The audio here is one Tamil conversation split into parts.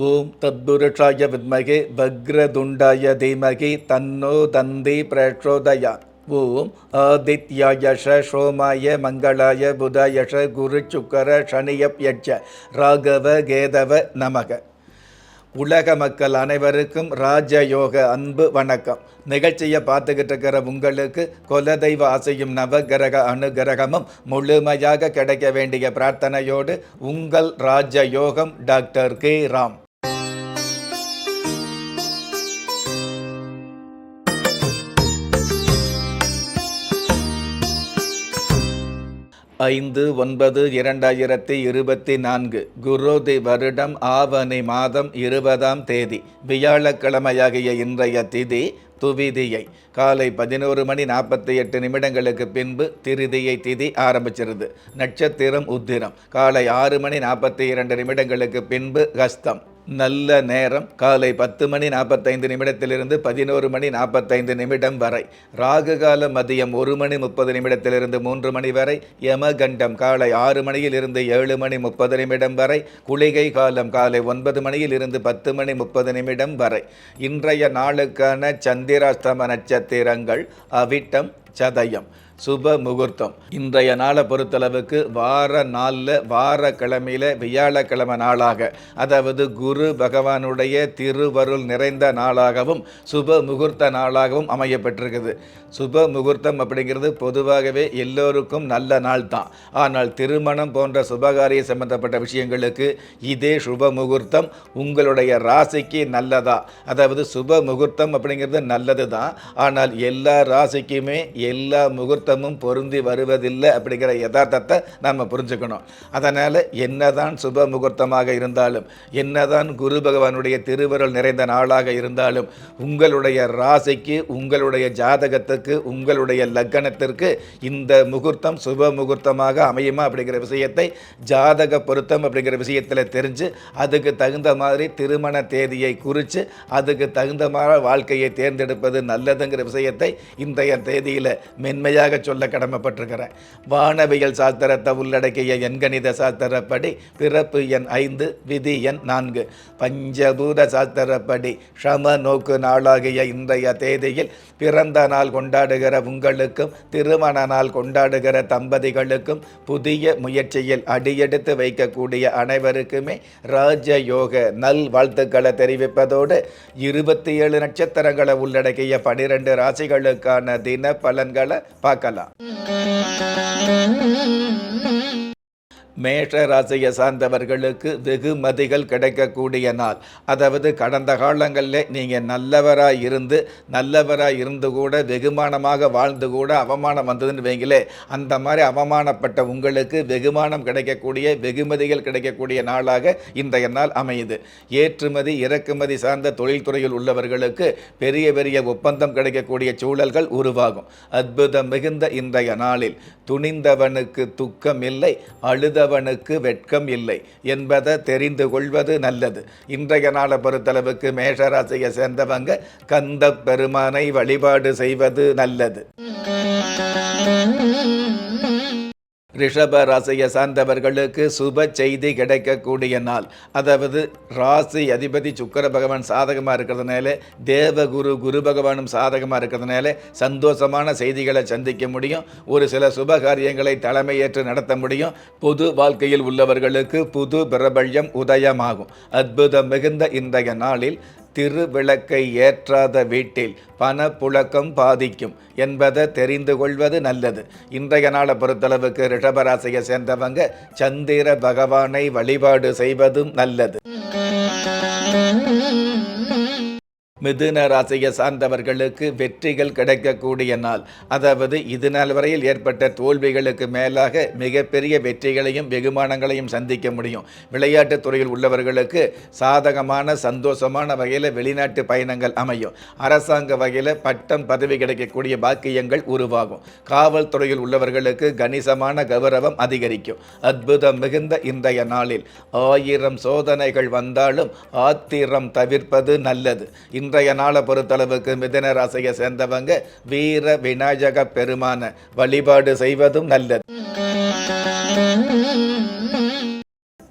ஓம் தத்புருஷாய வித்மகே வக்ரதுண்டாய தீமகி தன்னோ தந்தி பிரச்சோதயாத். ஓம் ஆதித்யாயஷ சோமாய மங்களாய புதாயஷ குரு சுக்கர சனியப்யட்ச ராகவ கேதவ நமக. உலக மக்கள் அனைவருக்கும் ராஜயோக அன்பு வணக்கம். நிகழ்ச்சியை பார்த்துக்கிட்டு இருக்கிற உங்களுக்கு குலதெய்வ ஆசையும் நவகிரக அனுகிரகமும் முழுமையாக கிடைக்க வேண்டிய பிரார்த்தனையோடு உங்கள் ராஜயோகம் டாக்டர் கே ராம். 5/9/2024 குரோதி வருடம் ஆவணி மாதம் 20ஆம் தேதி வியாழக்கிழமையாகிய இன்றைய திதி துவிதியை காலை 11:48 பின்பு திருதியை திதி ஆரம்பிச்சிருது. நட்சத்திரம் உத்திரம். காலை 6:42 பின்பு ஹஸ்தம். நல்ல நேரம் காலை 10:45 11:45 வரை. ராகு காலம் மதியம் 1:30 3 மணி வரை. யமகண்டம் காலை 6 மணியிலிருந்து 7:30 வரை. குளிகை காலம் காலை 9 மணியிலிருந்து 10:30 வரை. இன்றைய நாளுக்கான சந்திராஷ்டம நட்சத்திரங்கள் அவிட்டம், சதயம். சுப முகூர்த்தம். இன்றைய நாளை பொறுத்தளவுக்கு வார நாளில் வார கிழமையில் வியாழக்கிழமை நாளாக, அதாவது குரு பகவானுடைய திருவருள் நிறைந்த நாளாகவும் சுப முகூர்த்த நாளாகவும் அமையப்பட்டிருக்குது. சுப முகூர்த்தம் அப்படிங்கிறது பொதுவாகவே எல்லோருக்கும் நல்ல நாள் தான். ஆனால் திருமணம் போன்ற சுபகாரிய சம்பந்தப்பட்ட விஷயங்களுக்கு இதே சுப முகூர்த்தம் உங்களுடைய ராசிக்கு நல்லதா? அதாவது சுப முகூர்த்தம் அப்படிங்கிறது நல்லது தான். ஆனால் எல்லா ராசிக்குமே எல்லா முகூர்த்தமும் பொருந்தி வருவதில்லை அப்படிங்கிற யதார்த்தத்தை நாம் புரிஞ்சுக்கணும். அதனால் என்னதான் சுப முகூர்த்தமாக இருந்தாலும், என்னதான் குரு பகவானுடைய திருவருள் நிறைந்த நாளாக இருந்தாலும், உங்களுடைய ராசிக்கு, உங்களுடைய ஜாதகத்துக்கு, உங்களுடைய லக்னத்திற்கு இந்த முகூர்த்தம் சுப முகூர்த்தமாக அமையுமா அப்படிங்கிற விஷயத்தை ஜாதக பொருத்தம் அப்படிங்கிற விஷயத்தில் தெரிஞ்சு அதுக்கு தகுந்த மாதிரி திருமண தேதியை குறித்து அதுக்கு தகுந்த மாதிரி வாழ்க்கையை தேர்ந்தெடுப்பது நல்லதுங்கிற விஷயத்தை இன்றைய தேதியில் மென்மையாக சொல்ல கடமைப்பட்டிருக்கிறேன். வானவியல் சாஸ்திரத்தை உள்ளடக்கிய எண்கணித சாஸ்திரப்படி பிறப்பு எண் 5, விதி எண் 4. பஞ்சபூத சாஸ்திரப்படி சம நோக்கு நாளாகிய இன்றைய தேதியில் பிறந்த நாள் கொண்டாடுகிற உங்களுக்கும் திருமண நாள் கொண்டாடுகிற தம்பதிகளுக்கும் புதிய முயற்சியில் அடியெடுத்து வைக்கக்கூடிய அனைவருக்குமே ராஜயோக நல் வாழ்த்துக்களை தெரிவிப்பதோடு 27 நட்சத்திரங்களை உள்ளடக்கிய 12 ராசிகளுக்கான தின பலன்களை பார்க்கலாம். மேஷ ராசியை சார்ந்தவர்களுக்கு வெகுமதிகள் கிடைக்கக்கூடிய நாள். அதாவது கடந்த காலங்களில் நீங்கள் நல்லவராக இருந்து கூட வெகுமானமாக வாழ்ந்து கூட அவமானம் வந்ததுன்னு வைங்களே, அந்த மாதிரி அவமானப்பட்ட உங்களுக்கு வெகுமானம் கிடைக்கக்கூடிய, வெகுமதிகள் கிடைக்கக்கூடிய நாளாக இன்றைய நாள் அமையுது. ஏற்றுமதி இறக்குமதி சார்ந்த தொழில்துறையில் உள்ளவர்களுக்கு பெரிய பெரிய ஒப்பந்தம் கிடைக்கக்கூடிய சூழல்கள் உருவாகும். அற்புதம் மிகுந்த இன்றைய நாளில் துணிந்தவனுக்கு துக்கம் இல்லை, அழுதவனுக்கு வெட்கம் இல்லை என்பதை தெரிந்து கொள்வது நல்லது. இன்றைய நாளை பொறுத்தளவுக்கு மேஷராசியை சேர்ந்தவங்க கந்த பெருமானை வழிபாடு செய்வது நல்லது. ரிஷப ராசியை சார்ந்தவர்களுக்கு சுப செய்தி கிடைக்கக்கூடிய நாள். அதாவது ராசி அதிபதி சுக்கிர பகவான் சாதகமாக இருக்கிறதுனால, தேவகுரு குரு பகவானும் சாதகமாக இருக்கிறதுனால சந்தோஷமான செய்திகளை சந்திக்க முடியும். ஒரு சில சுப காரியங்களை தலைமையேற்று நடத்த முடியும். பொது வாழ்க்கையில் உள்ளவர்களுக்கு புது பிரபல்யம் உதயமாகும். அற்புதம் மிகுந்த இன்றைய நாளில் திருவிளக்கை ஏற்றாத வீட்டில் பணப்புழக்கம் பாதிக்கும் என்பதை தெரிந்து கொள்வது நல்லது. இன்றைய நாளை பொறுத்தளவுக்கு ரிஷபராசியை சேர்ந்தவங்க சந்திர பகவானை வழிபாடு செய்வதும் நல்லது. மிதுன ராசியை சார்ந்தவர்களுக்கு வெற்றிகள் கிடைக்கக்கூடிய நாள். அதாவது இது நாள் வரையில் ஏற்பட்ட தோல்விகளுக்கு மேலாக மிகப்பெரிய வெற்றிகளையும் வெகுமானங்களையும் சந்திக்க முடியும். விளையாட்டுத் துறையில் உள்ளவர்களுக்கு சாதகமான சந்தோஷமான வகையில் வெளிநாட்டு பயணங்கள் அமையும். அரசாங்க வகையில் பட்டம் பதவி கிடைக்கக்கூடிய பாக்கியங்கள் உருவாகும். காவல்துறையில் உள்ளவர்களுக்கு கணிசமான கௌரவம் அதிகரிக்கும். அற்புதம் மிகுந்த இன்றைய நாளில் 1000 சோதனைகள் வந்தாலும் ஆத்திரம் தவிர்ப்பது நல்லது. இன்றைய நாளை பொறுத்தளவுக்கு மிதுன ராசியை சேர்ந்தவங்க வீர விநாயக பெருமான வழிபாடு செய்வதும் நல்லது.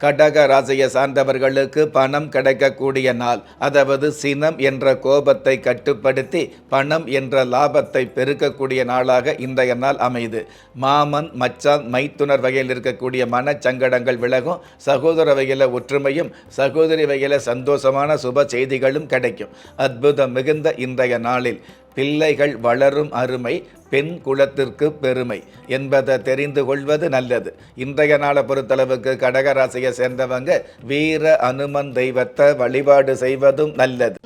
கடக ராசியை சார்ந்தவர்களுக்கு பணம் கிடைக்கக்கூடிய நாள். அதாவது சினம் என்ற கோபத்தை கட்டுப்படுத்தி பணம் என்ற லாபத்தை பெருக்கக்கூடிய நாளாக இன்றைய நாள் அமைது. மாமன் மச்சான் மைத்துனர் வகையில் இருக்கக்கூடிய மனச்சங்கடங்கள் விலகும். சகோதர வகையில் ஒற்றுமையும் சகோதரி வகையில் சந்தோஷமான சுப செய்திகளும் கிடைக்கும். அற்புதம் மிகுந்த இன்றைய நாளில் பிள்ளைகள் வளரும் அருமை பெண் குலத்திற்கு பெருமை என்பதை தெரிந்து கொள்வது நல்லது. இன்றைய நாளை பொறுத்தளவுக்கு கடகராசியை சேர்ந்தவங்க வீர அனுமன் தெய்வத்தை வழிபாடு செய்வதும் நல்லது.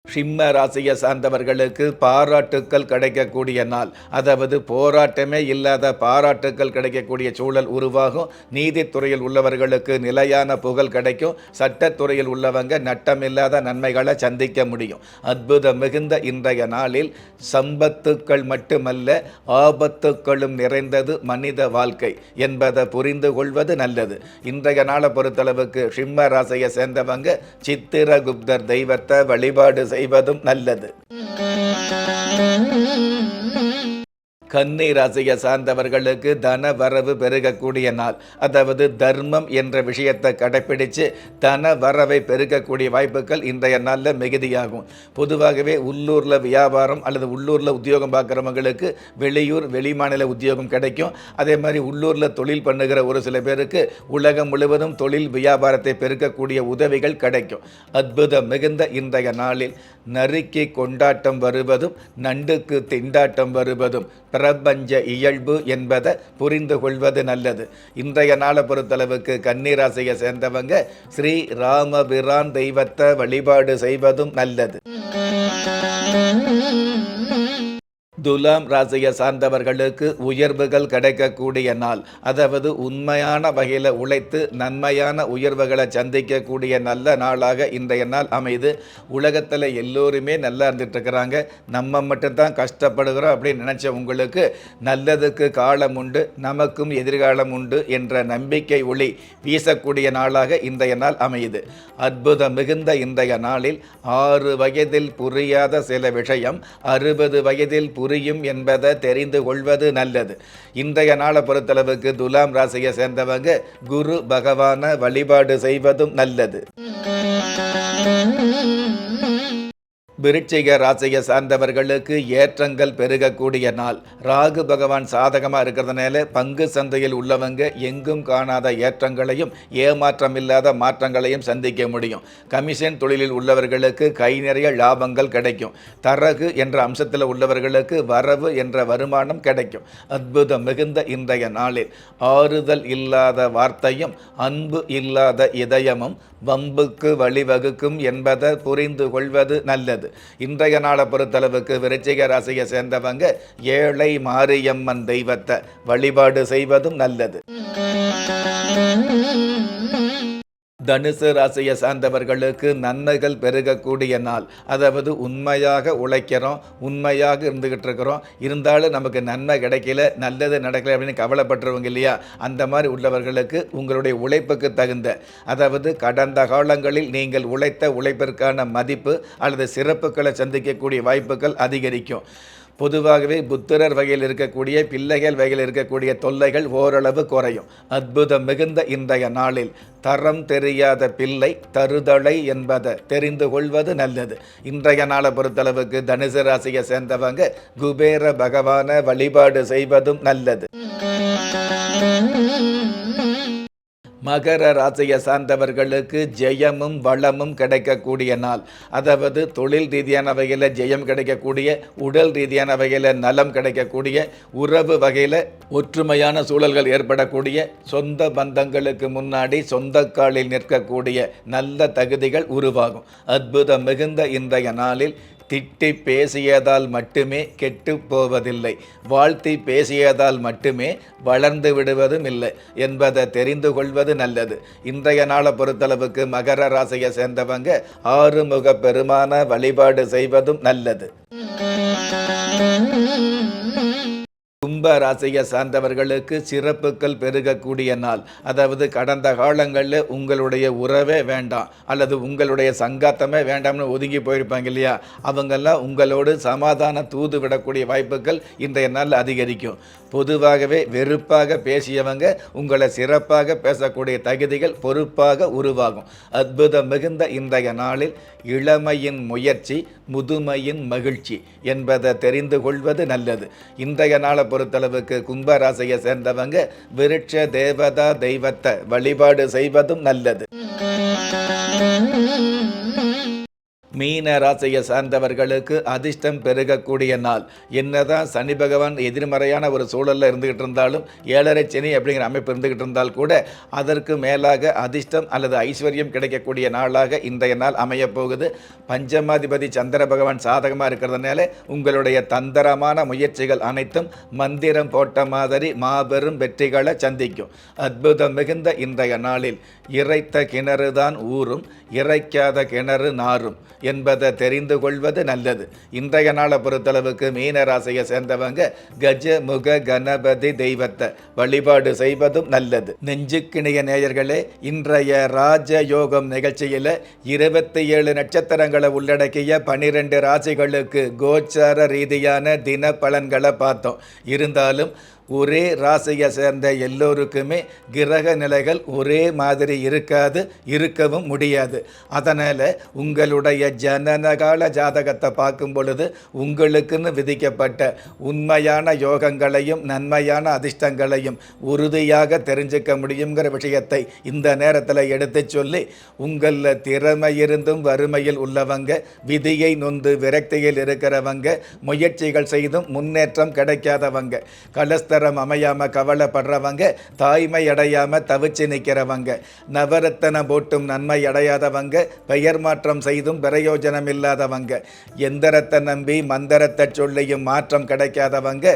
சிம்ம ராசியை சார்ந்தவர்களுக்கு பாராட்டுக்கள் கிடைக்கக்கூடிய நாள். அதாவது போராட்டமே இல்லாத பாராட்டுக்கள் கிடைக்கக்கூடிய சூழல் உருவாகும். நீதித்துறையில் உள்ளவர்களுக்கு நிலையான புகழ் கிடைக்கும். சட்டத்துறையில் உள்ளவங்க நட்டமில்லாத நன்மைகளை சந்திக்க முடியும். அற்புதம் மிகுந்த இன்றைய நாளில் சம்பத்துக்கள் மட்டுமல்ல ஆபத்துக்களும் நிறைந்தது மனித வாழ்க்கை என்பதை புரிந்து கொள்வது நல்லது. இன்றைய நாளை பொறுத்தளவுக்கு சிம்ம ராசியை சேர்ந்தவங்க சித்திரகுப்தர் தெய்வத்தை வழிபாடு செய்வதும் நல்லது. கன்னி ராசியை சார்ந்தவர்களுக்கு தன வரவு பெருகக்கூடிய நாள். அதாவது தர்மம் என்ற விஷயத்தை கடைப்பிடித்து தன வரவை பெருகக்கூடிய வாய்ப்புகள் இன்றைய நாளில் மிகுதியாகும். பொதுவாகவே உள்ளூரில் வியாபாரம் அல்லது உள்ளூரில் உத்தியோகம் பார்க்குறவங்களுக்கு வெளியூர் வெளிமாநில உத்தியோகம் கிடைக்கும். அதே மாதிரி உள்ளூரில் தொழில் பண்ணுகிற ஒரு சில பேருக்கு உலகம் முழுவதும் தொழில் வியாபாரத்தை பெருக்கக்கூடிய உதவிகள் கிடைக்கும். அற்புதம் மிகுந்த இன்றைய நாளில் நறுக்கி கொண்டாட்டம் வருவதும் நண்டுக்கு திண்டாட்டம் வருவதும் பிரபஞ்ச இயல்பு என்பதை புரிந்து கொள்வது நல்லது. இன்றைய நாளை பொறுத்தளவுக்கு கன்னிராசியை சேர்ந்தவங்க ஸ்ரீ ராமபிரான் தெய்வத்தை வழிபாடு செய்வதும் நல்லது. துலாம் ராசியை சார்ந்தவர்களுக்கு உயர்வுகள் கிடைக்கக்கூடிய நாள். அதாவது உண்மையான வகையில் உழைத்து நன்மையான உயர்வுகளை சந்திக்கக்கூடிய நல்ல நாளாக இன்றைய நாள் அமைது. உலகத்தில் எல்லோருமே நல்லா இருந்துட்டு இருக்கிறாங்க, நம்ம மட்டும்தான் கஷ்டப்படுகிறோம் அப்படின்னு நினச்ச உங்களுக்கு நல்லதுக்கு காலம் உண்டு, நமக்கும் எதிர்காலம் உண்டு என்ற நம்பிக்கை ஒளி வீசக்கூடிய நாளாக இன்றைய நாள் அமையுது. அற்புதம் மிகுந்த இன்றைய நாளில் 6 வயதில் புரியாத சில விஷயம் 60 வயதில் புரியும் என்பதை தெரிந்து கொள்வது நல்லது. இன்றைய நாளை பொறுத்தளவுக்கு துலாம் ராசியை சேர்ந்தவங்க குரு பகவானை வழிபாடு செய்வதும் நல்லது. விருச்சிக ராசியை சார்ந்தவர்களுக்கு ஏற்றங்கள் பெருகக்கூடிய நாள். ராகு பகவான் சாதகமாக இருக்கிறதுனால பங்கு சந்தையில் உள்ளவங்க எங்கும் காணாத ஏற்றங்களையும் ஏமாற்றம் இல்லாத மாற்றங்களையும் சந்திக்க முடியும். கமிஷன் தொழிலில் உள்ளவர்களுக்கு கை நிறைய லாபங்கள் கிடைக்கும். தரகு என்ற அம்சத்தில் உள்ளவர்களுக்கு வரவு என்ற வருமானம் கிடைக்கும். அற்புதம் மிகுந்த இன்றைய நாளில் ஆறுதல் இல்லாத வார்த்தையும் அன்பு இல்லாத இதயமும் வம்புக்கு வழிவகுக்கும் என்பதை புரிந்து கொள்வது நல்லது. இன்றைய நாளை பொறுத்தளவுக்கு விருச்சிக ராசியை சேர்ந்தவங்க ஏழை மாரியம்மன் தெய்வத்தை வழிபாடு செய்வதும் நல்லது. தனுசு ராசியை சார்ந்தவர்களுக்கு நன்மைகள் பெருகக்கூடிய நாள். அதாவது உண்மையாக உழைக்கிறோம், உண்மையாக இருந்துகிட்டு இருக்கிறோம், இருந்தாலும் நமக்கு நன்மை கிடைக்கல, நல்லது நடக்கல அப்படின்னு கவலைப்பட்டுருவங்க இல்லையா, அந்த மாதிரி உள்ளவர்களுக்கு உங்களுடைய உழைப்புக்கு தகுந்த, அதாவது கடந்த காலங்களில் நீங்கள் உழைத்த உழைப்பிற்கான மதிப்பு அல்லது சிறப்புகளை சந்திக்கக்கூடிய வாய்ப்புகள் அதிகரிக்கும். பொதுவாகவே புத்திரர் வகையில் இருக்கக்கூடிய பிள்ளைகள் வகையில் இருக்கக்கூடிய தொல்லைகள் ஓரளவு குறையும். அற்புதம் மிகுந்த இன்றைய நாளில் தரம் தெரியாத பிள்ளை தருதலை என்பதை தெரிந்து கொள்வது நல்லது. இன்றைய நாளை பொறுத்தளவுக்கு தனுசு ராசியை சேர்ந்தவங்க குபேர பகவானை வழிபாடு செய்வதும் நல்லது. மகர ராசியை சார்ந்தவர்களுக்கு ஜெயமும் வளமும் கிடைக்கக்கூடிய நாள். அதாவது தொழில் ரீதியான வகையில் ஜெயம் கிடைக்கக்கூடிய, உடல் ரீதியான வகையில் நலம் கிடைக்கக்கூடிய, உறவு வகையில் ஒற்றுமையான சூழல்கள் ஏற்படக்கூடிய, சொந்த பந்தங்களுக்கு முன்னாடி சொந்த காலில் நிற்கக்கூடிய நல்ல தகுதிகள் உருவாகும். அற்புதம் மிகுந்த இன்றைய நாளில் திட்டி பேசியதால் மட்டுமே கெட்டு போவதில்லை, வாழ்த்தி பேசியதால் மட்டுமே வளர்ந்து விடுவதும் இல்லை என்பதை தெரிந்து கொள்வது நல்லது. இன்றைய நாளை பொறுத்தளவுக்கு மகர ராசியை சேர்ந்தவங்க ஆறுமுக பெருமான வழிபாடு செய்வதும் நல்லது. கும்ப ராசியை சார்ந்தவர்களுக்கு சிறப்புகள் பெருகக்கூடிய நாள். அதாவது கடந்த காலங்களில் உங்களுடைய உறவே வேண்டாம் அல்லது உங்களுடைய சங்காத்தமே வேண்டாம்னு ஒதுங்கி போயிருப்பாங்க இல்லையா, அவங்கெல்லாம் உங்களோடு சமாதான தூது விடக்கூடிய வாய்ப்புகள் இன்றைய நாளில் அதிகரிக்கும். பொதுவாகவே வெறுப்பாக பேசியவங்க உங்களை சிறப்பாக பேசக்கூடிய தகுதிகள் பொறுப்பாக உருவாகும். அற்புதம் மிகுந்த இன்றைய நாளில் இளமையின் முயற்சி முதுமையின் மகிழ்ச்சி என்பதை தெரிந்து கொள்வது நல்லது. இன்றைய நாளை பொறுத்தளவுக்கு கும்பராசியை சேர்ந்தவங்க விருட்ச தேவதா தெய்வத்தை வழிபாடு செய்வதும் நல்லது. மீன ராசியை சார்ந்தவர்களுக்கு அதிர்ஷ்டம் பெருகக்கூடிய நாள். என்னதான் சனி பகவான் எதிர்மறையான ஒரு சூழலில் இருந்துகிட்டு இருந்தாலும், 7.5 சனி அப்படிங்கிற அமைப்பு இருந்துகிட்டு இருந்தால் கூட அதற்கு மேலாக அதிர்ஷ்டம் அல்லது ஐஸ்வர்யம் கிடைக்கக்கூடிய நாளாக இன்றைய நாள் அமையப்போகுது. பஞ்சமாதிபதி சந்திர பகவான் சாதகமாக இருக்கிறதுனால உங்களுடைய தந்திரமான முயற்சிகள் அனைத்தும் மந்திரம் போட்ட மாதிரி மாபெரும் வெற்றிகளை சந்திக்கும். அற்புதம் மிகுந்த இன்றைய நாளில் இறைத்த கிணறு தான் ஊறும், இறைக்காத கிணறு நாரும் என்பதை தெரிந்து கொள்வது நல்லது. இன்றைய நாளை பொறுத்தளவுக்கு மீன ராசியை சேர்ந்தவங்க கஜமுக கணபதி தெய்வத்தை வழிபாடு செய்வதும் நல்லது. நெஞ்சுக்கிணிய நேயர்களே, இன்றைய ராஜயோகம் நிகழ்ச்சியில் 27 நட்சத்திரங்களை உள்ளடக்கிய 12 ராசிகளுக்கு கோச்சார ரீதியான தின பலன்களை பார்த்தோம். இருந்தாலும் ஒரே ராசியை சேர்ந்த எல்லோருக்குமே கிரக நிலைகள் ஒரே மாதிரி இருக்காது, இருக்கவும் முடியாது. அதனால் உங்களுடைய ஜனனகால ஜாதகத்தை பார்க்கும் பொழுது உங்களுக்குன்னு விதிக்கப்பட்ட உண்மையான யோகங்களையும் நன்மையான அதிர்ஷ்டங்களையும் உறுதியாக தெரிஞ்சுக்க முடியுங்கிற விஷயத்தை இந்த நேரத்தில் எடுத்து சொல்லி, உங்களில் திறமை இருந்தும் வறுமையில் உள்ளவங்க, விதியை நொந்து விரக்தியில் இருக்கிறவங்க, முயற்சிகள் செய்தும் முன்னேற்றம் கிடைக்காதவங்க, கலஸ்தரம் அமையாம கவலைப்படுறவங்க, தாய்மை அடையாம தவிச்சு நிற்கிறவங்க, நவரத்தன போட்டும் நன்மை அடையாதவங்க, பெயர் மாற்றம் செய்தும் பிரயோஜனம் இல்லாதவங்க, எந்திரத்தை நம்பி மந்திரத்தை சொல்லியும் மாற்றம் கிடைக்காதவங்க,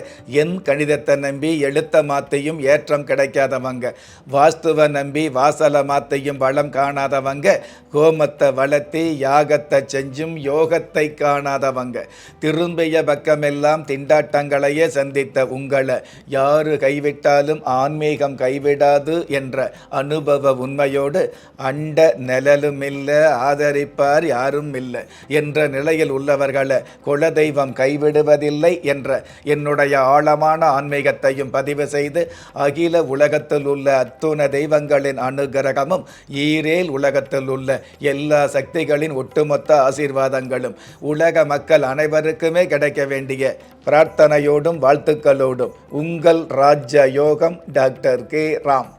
என் கணிதத்தை நம்பி எழுத்த மாத்தையும் ஏற்றம் கிடைக்காதவங்க, வாஸ்துவை நம்பி வாசல மாத்தையும் வளம் காணாதவங்க, கோமத்தை வளர்த்தி யாகத்தை செஞ்சும் யோகத்தை காணாதவங்க, திரும்பிய பக்கமெல்லாம் திண்டாட்டங்களையே சந்தித்த உங்களை யாரு கைவிட்டாலும் ஆன்மீகம் கைவிடாது என்ற அனுபவ உண்மையோடு அண்ட நிழலும் இல்லை, ஆதரிப்பார் யாரும் இல்லை என்ற நிலையில் உள்ளவர்களை குலதெய்வம் கைவிடுவதில்லை என்ற என்னுடைய ஆழமான ஆன்மீகத்தையும் பதிவு செய்து, அகில உலகத்தில் உள்ள அத்துண தெய்வங்களின் அனுகிரகமும் ஈரேல் உலகத்தில் உள்ள எல்லா சக்திகளின் ஒட்டுமொத்த ஆசீர்வாதங்களும் உலக மக்கள் அனைவருக்குமே கிடைக்க வேண்டிய பிரார்த்தனையோடும் வாழ்த்துக்களோடும் உங்கள் ராஜ யோகம் டாக்டர் கே ராம்.